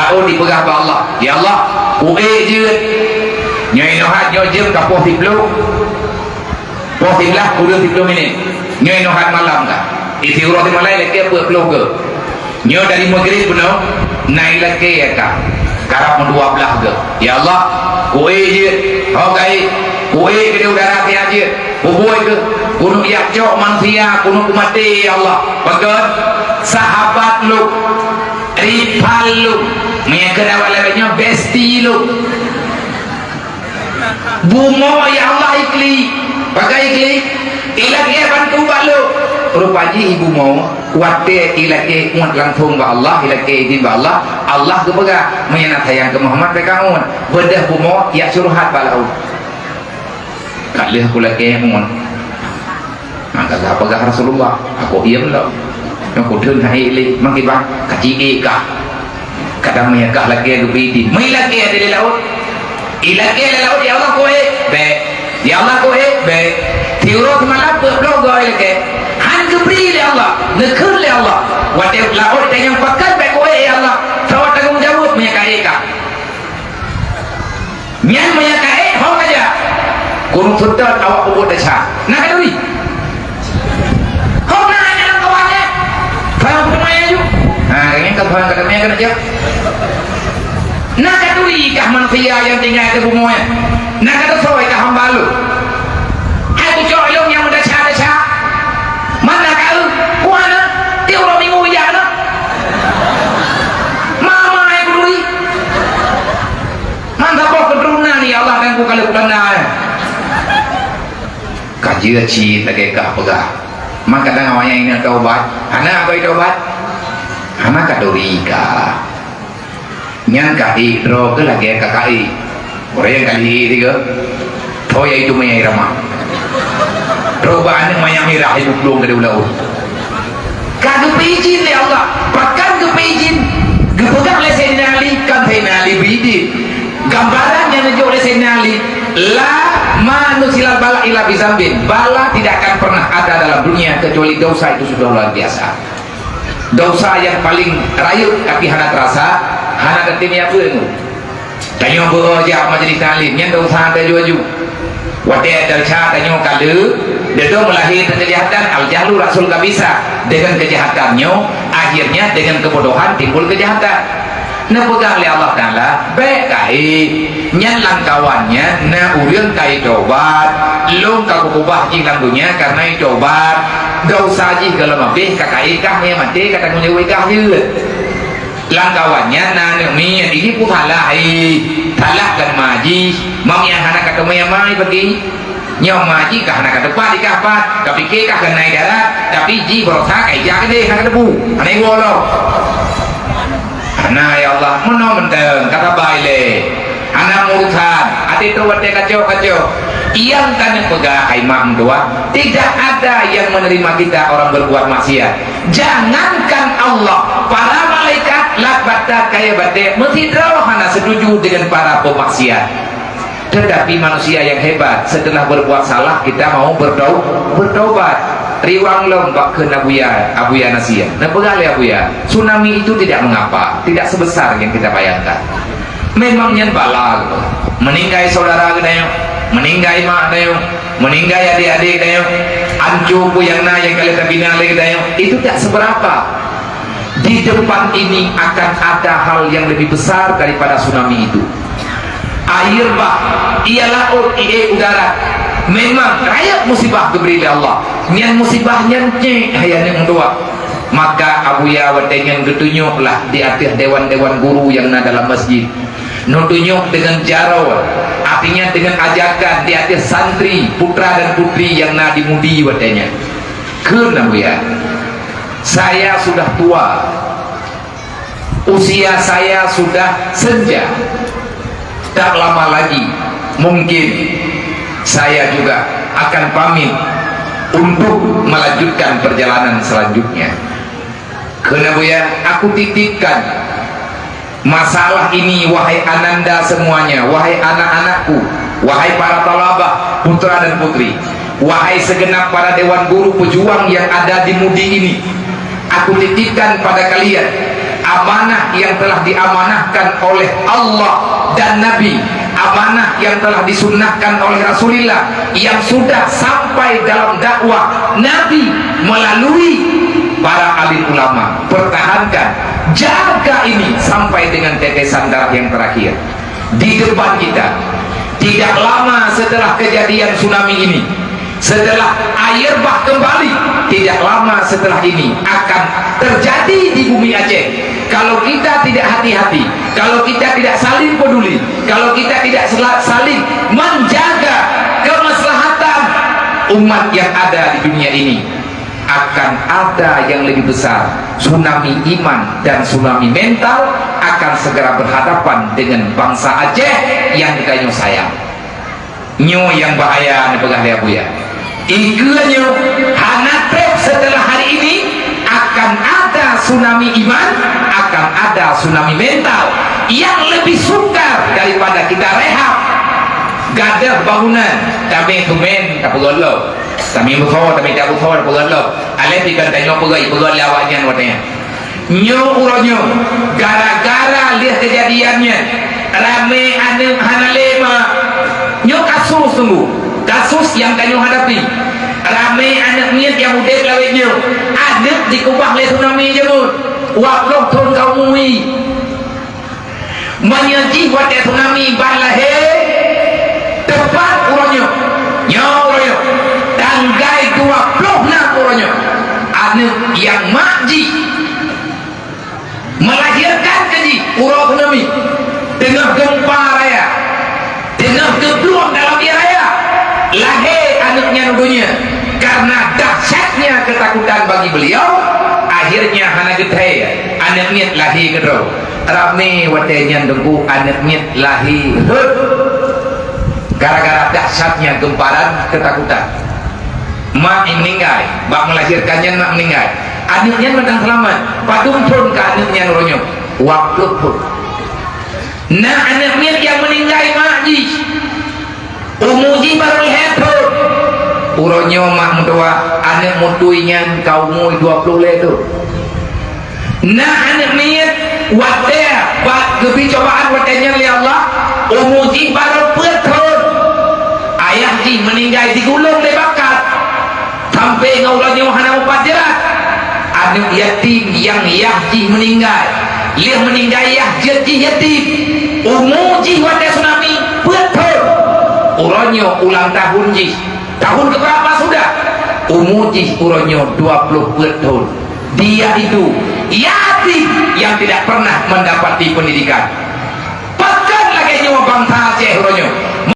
laun dipegang ke Allah. Ya Allah, je nyai nohat nyojim ke poh tiplu kurang 30 minit nyai nohat malam lah isi urut malai leke peluk ke nyo dari maghrib penuh naik leke ya kak karap mendua belah ke. Ya Allah, je hokai ke udara dia je bubui ke kuno yak cok manusia kuno kumati. Ya Allah, bagus sahabat lu rival lu mengekena walanya besti lu bumo. Ya Allah, ikli pakai ikli ilake bantu balu rupaji ibu mau kuate ilake umat langsung ba Allah ilake din ba Allah Allah ke pega menyana sayang ke Muhammad pekaun bedah bumo ya suruhat balau kalih kula ke mun angka pega Rasulullah aku iam lo yang kudun hai ili mangkibah kaci ka kadang meyakah lagi dubidi mai lagi ada di laut ilake laut. Ya Allah kowe be ya Allah kowe be tiurut malam belum goy ke han gebri ya Allah nekul ya Allah wate laut yang pakai be kowe ya Allah tawat tanggung jawab menyakai ka nyan menyakai hok aja kurung sudah awak ubud desa nak kaduri hok nak dalam kawannya faham pemaya ju ini kan faham kadamnya kan aja nak kaduri kah manusia yang tinggal di bumi nak kata sawai kah hamba lu aku colong yang udah desa mana kau kuana dia orang minggu ya na mama ai kaduri manda kok kedruna ni Allah dan ku kalau kena kaji ci lagi kah pegah maka kadang awaknya ini taubat anak apa taubat anak kaduri kah nyan kai dro ke lagi kakai orang yang kali tiga toya itu mayai ramah robaan yang mayang mirah hidup belum ke laut kagak pijin ya Allah bahkan kepijin gepegang oleh Sayyidina Ali kan Sayyidina Ali bidi gambaran yang dijual oleh Sayyidina Ali la manusilal bala ila bizambin bala tidak akan pernah ada dalam dunia kecuali dosa itu sudah luar biasa. Dosa yang paling rayuk tapi hana terasa hana ketimnya pun tanyo beroja majlis talim yang dosa ada juaju wate dalca tanyo kale dedo melahirkan kejahatan al jahlu rasul gak bisa dengan kejahatannya akhirnya dengan kebodohan timbul kejahatan na pegang oleh Allah Ta'ala baik kai nyan langkawannya na urian kai tobat lu kakubah jinglang dunia karena tobat dosa jih kalau mabih kakai kah me mati kata ngunyewi kah je langkawannya na mi ini ku halai talak dan maji mau yang anak kata me mai pergi nyom maji kah anak kata pat ikah pat tapi ke kah naik darat tapi ji berosa kai jak deh anak debu aneh wolo nah ya Allah menom menteng kata baile anak murtad ati tu wate kacau yang tanya pegah imam doa tidak ada yang menerima kita orang berbuat maksiat jangankan Allah para malaikat lakbata kaya bate mesti hana setuju dengan para pemaksiat tetapi manusia yang hebat setelah berbuat salah kita mau bertobat riwang lombak ke Abuya Nasia nah pegali Abuya tsunami itu tidak mengapa tidak sebesar yang kita bayangkan memangnya bala meninggai saudara gedayo meninggai mak dayo meninggai adik-adik dayo ancu yang kali tabina lagi dayo itu tak seberapa di depan ini akan ada hal yang lebih besar daripada tsunami itu air bah ialah udara memang rakyat musibah diberi oleh Allah nian musibahnya hayang dua maka Abuya watengan getunyuklah di atas dewan-dewan guru yang ada dalam masjid nutunyuk dengan jarau artinya dengan ajakan di atas santri putra dan putri yang dimudi watennya ke Abuya saya sudah tua usia saya sudah senja tak lama lagi mungkin saya juga akan pamit untuk melanjutkan perjalanan selanjutnya. Karena Buya, aku titipkan masalah ini wahai ananda semuanya, wahai anak-anakku, wahai para talabah, putra dan putri, wahai segenap para dewan guru pejuang yang ada di Mudi ini. Aku titipkan pada kalian amanah yang telah diamanahkan oleh Allah dan Nabi, amanah yang telah disunnahkan oleh Rasulullah, yang sudah sampai dalam dakwah Nabi melalui para alim ulama. Pertahankan, jaga ini sampai dengan tetesan darah yang terakhir. Di depan kita, tidak lama setelah kejadian tsunami ini, setelah air bah kembali, tidak lama setelah ini akan terjadi di bumi Aceh. Kalau kita tidak hati-hati, kalau kita tidak saling peduli, kalau kita tidak saling menjaga kemaslahatan umat yang ada di dunia ini, akan ada yang lebih besar. Tsunami iman dan tsunami mental akan segera berhadapan dengan bangsa Aceh yang kita sayang. Nyo yang bahaya ni pegah dia buya. Ingkanya hanatrep setelah hari ini akan ada tsunami iman, akan ada tsunami mental yang lebih sukar daripada kita rehab gadah bangunan. Kami tumen tak perlu, kami butuh, kami tak butuh perlu. Alih tiga tanya perlu awaknya watanya. Nyo uronyo gara-gara lihat kejadiannya rame ane hanalema. Nyo kasus tunggu, kasus yang kanyo hadapi. Rame anak niat yang udah lawetnya, anak dikubah oleh tsunami jemut. Waploh turun kau mui, menyaji buat tsunami balahe tepat uronyo, nyo uronyo, tanggai 26 uronyo. Anak yang makji melahirkan keji urang tsunami tengah gempa raya, tengah geblong dalam raya, lahir anaknya nudunya. Karena dahsyatnya ketakutan bagi beliau, akhirnya hana gede anak niat lahir kedua. Rame watenya dengku anak niat lahir gara-gara dahsyatnya gemparan ketakutan. Mak meninggal, bak melahirkannya mak meninggal. Anaknya menang selamat, padung pun ke anaknya nurunya waktu pun. Nah anaknya yang meninggal makji umuji baru lihat pun uronyo mak mutua anak mutuinya kau mui 20 letu. Nah anak niat wadah bak gebi cobaan wadahnya li Allah umuji baru petun ayah ji meninggal digulung lebakat sampai ngaulanyo hana upajarat. Anak yatim yang yahji meninggal, lihat meninggal yahji yatim umuji wadah tsunami petun uronyo ulang tahun ji. Tahun keberapa sudah? Umuji uronyo 20 tahun. Dia itu yatim yang tidak pernah mendapati pendidikan. Pekan lagi nyawa bangsa